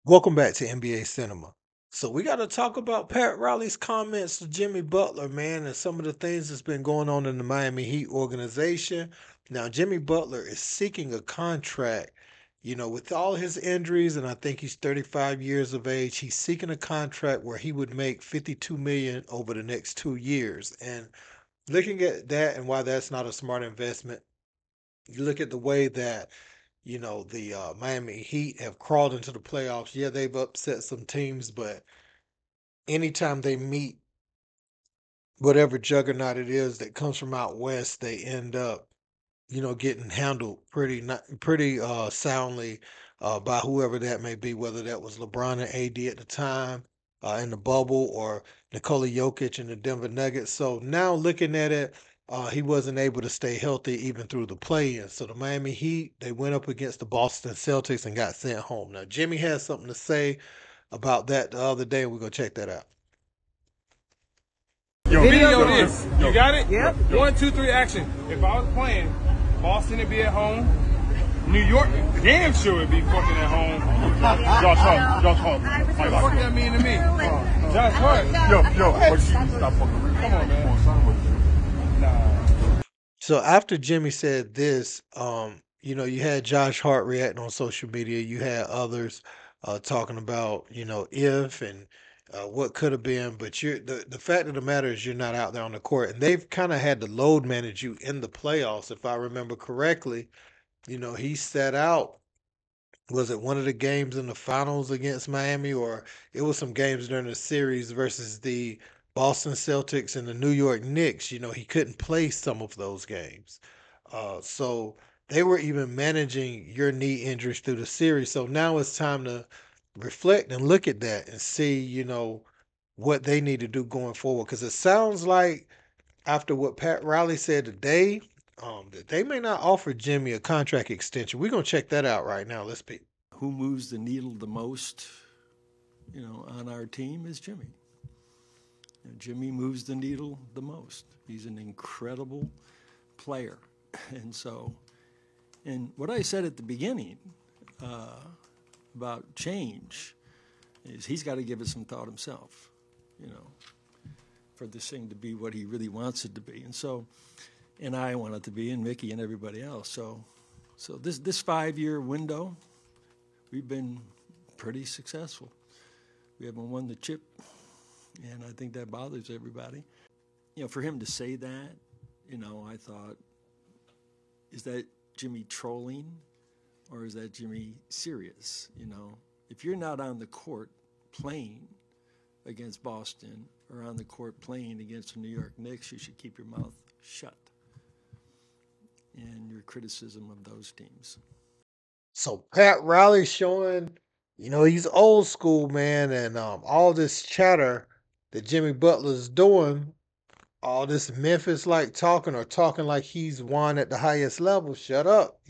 Welcome back to NBA Cinema. So we got to talk about Pat Riley's comments to Jimmy Butler, man, and some of the things that's been going on in the Miami Heat organization. Now, Jimmy Butler is seeking a contract, with all his injuries, and I think he's 35 years of age. He's seeking a contract where he would make 52 million over the next 2 years. And looking at that and why that's not a smart investment, you look at the way that the Miami Heat have crawled into the playoffs. Yeah, they've upset some teams, but anytime they meet whatever juggernaut it is that comes from out west, they end up, getting handled pretty soundly by whoever that may be, whether that was LeBron and AD at the time in the bubble or Nikola Jokic in the Denver Nuggets. So now looking at it, he wasn't able to stay healthy even through the play-in. So the Miami Heat, they went up against the Boston Celtics and got sent home. Now Jimmy has something to say about that the other day. We're gonna check that out. Video this. You got it? Yep. One, two, three, action. If I was playing, Boston would be at home. New York, damn sure would be fucking at home. Josh Hart. Josh Hart. What the fuck that mean to me? Josh Hart. Yo, but stop fucking with me. Come on, man. Nah. So after Jimmy said this, you had Josh Hart reacting on social media. You had others talking about, if and what could have been. But the fact of the matter is you're not out there on the court, and they've kind of had to load manage you in the playoffs, if I remember correctly. He set out. Was it one of the games in the finals against Miami, or it was some games during the series versus the Boston Celtics and the New York Knicks? He couldn't play some of those games. So they were even managing your knee injuries through the series. So now it's time to reflect and look at that and see, what they need to do going forward. Because it sounds like after what Pat Riley said today, that they may not offer Jimmy a contract extension. We're gonna check that out right now. Let's be. Who moves the needle the most, on our team is Jimmy. Jimmy moves the needle the most. He's an incredible player. And what I said at the beginning about change is he's got to give it some thought himself, for this thing to be what he really wants it to be. And I want it to be, and Mickey and everybody else. So this 5-year window, we've been pretty successful. We haven't won the chip, and I think that bothers everybody. For him to say that, I thought, is that Jimmy trolling, or is that Jimmy serious? If you're not on the court playing against Boston or on the court playing against the New York Knicks, you should keep your mouth shut and your criticism of those teams. So Pat Riley showing, he's old school, man, and all this chatter that Jimmy Butler's doing, all this Memphis like talking or talking like he's won at the highest level. Shut up.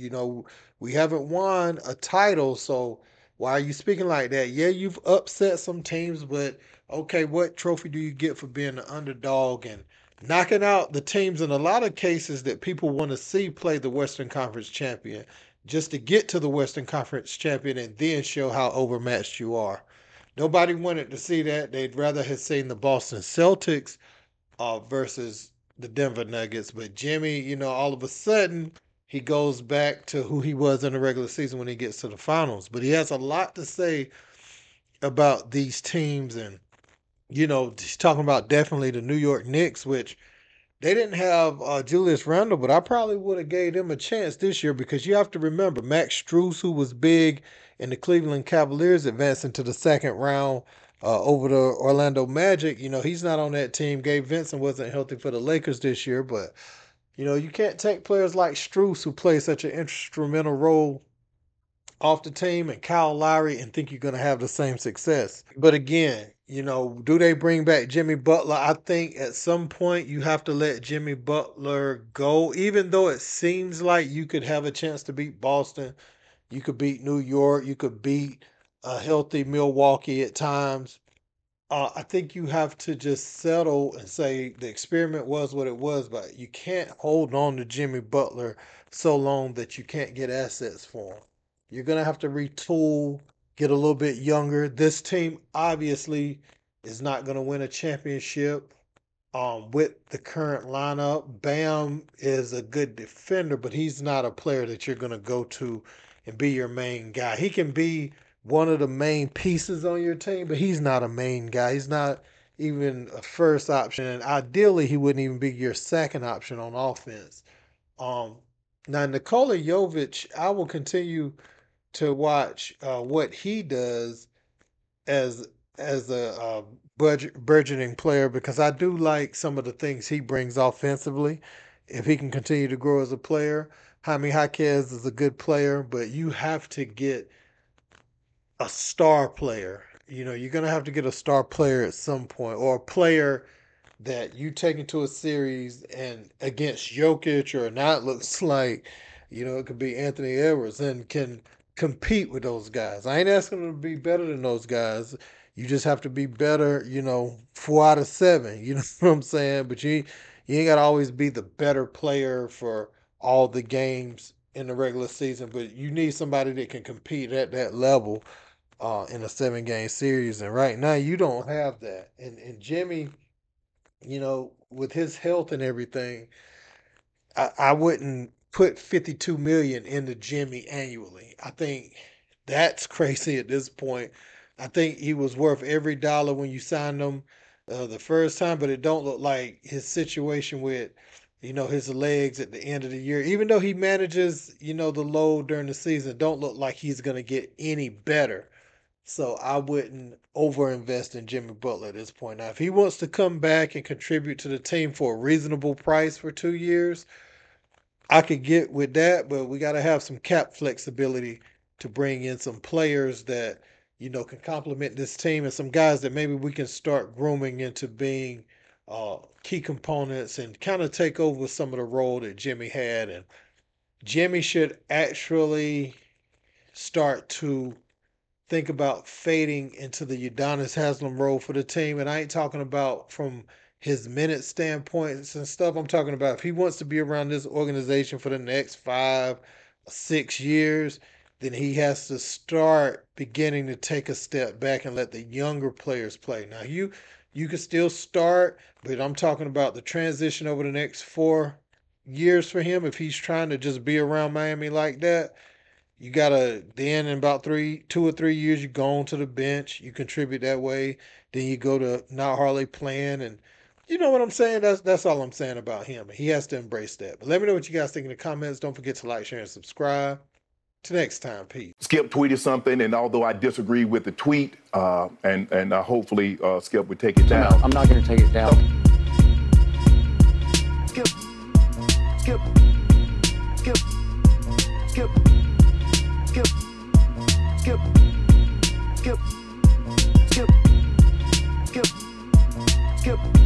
We haven't won a title, so why are you speaking like that? Yeah, you've upset some teams, but okay, what trophy do you get for being the underdog and knocking out the teams in a lot of cases that people want to see play the Western Conference champion just to get to the Western Conference champion and then show how overmatched you are. Nobody wanted to see that. They'd rather have seen the Boston Celtics versus the Denver Nuggets. But Jimmy, all of a sudden, he goes back to who he was in the regular season when he gets to the finals. But he has a lot to say about these teams. And, he's talking about definitely the New York Knicks, which they didn't have Julius Randle, but I probably would have gave them a chance this year because you have to remember Max Strus, who was big in the Cleveland Cavaliers, advancing to the second round over the Orlando Magic. He's not on that team. Gabe Vincent wasn't healthy for the Lakers this year, but you can't take players like Strus, who play such an instrumental role, off the team, and Kyle Lowry and think you're going to have the same success. But again, do they bring back Jimmy Butler? I think at some point you have to let Jimmy Butler go, even though it seems like you could have a chance to beat Boston. You could beat New York. You could beat a healthy Milwaukee at times. I think you have to just settle and say the experiment was what it was, but you can't hold on to Jimmy Butler so long that you can't get assets for him. You're going to have to retool, get a little bit younger. This team obviously is not going to win a championship with the current lineup. Bam is a good defender, but he's not a player that you're going to go to and be your main guy. He can be one of the main pieces on your team, but he's not a main guy. He's not even a first option, and ideally, he wouldn't even be your second option on offense. Um, Now, Nikola Jovic, I will continue to watch what he does as a burgeoning player because I do like some of the things he brings offensively. If he can continue to grow as a player, Jaime Jaquez is a good player, but you have to get a star player. You know, you're gonna have to get a star player at some point, or a player that you take into a series and against Jokic or now it looks like, it could be Anthony Edwards and can compete with those guys. I ain't asking them to be better than those guys. You just have to be better, 4 out of 7. You know what I'm saying? But you ain't gotta always be the better player for all the games in the regular season. But you need somebody that can compete at that level in a 7 game series. And right now you don't have that. And Jimmy, with his health and everything, I wouldn't put 52 million into Jimmy annually. I think that's crazy at this point. I think he was worth every dollar when you signed him the first time, but it don't look like his situation with, his legs at the end of the year, even though he manages, the load during the season, don't look like he's going to get any better. So I wouldn't overinvest in Jimmy Butler at this point. Now, if he wants to come back and contribute to the team for a reasonable price for 2 years, I could get with that, but we got to have some cap flexibility to bring in some players that, can complement this team and some guys that maybe we can start grooming into being key components and kind of take over some of the role that Jimmy had. And Jimmy should actually start to think about fading into the Udonis Haslam role for the team. And I ain't talking about from his minute standpoints and stuff. I'm talking about if he wants to be around this organization for the next 5, 6 years, then he has to start beginning to take a step back and let the younger players play. Now you can still start, but I'm talking about the transition over the next 4 years for him. If he's trying to just be around Miami like that, you gotta then in about 2 or 3 years you go on to the bench, you contribute that way, then you go to not hardly playing, and you know what I'm saying? That's all I'm saying about him. He has to embrace that. But let me know what you guys think in the comments. Don't forget to like, share, and subscribe. Till next time, peace. Skip tweeted something, and although I disagree with the tweet, and hopefully Skip would take it down. I'm not going to take it down. Skip, skip, skip, skip. Skip, skip, skip, skip, skip, skip.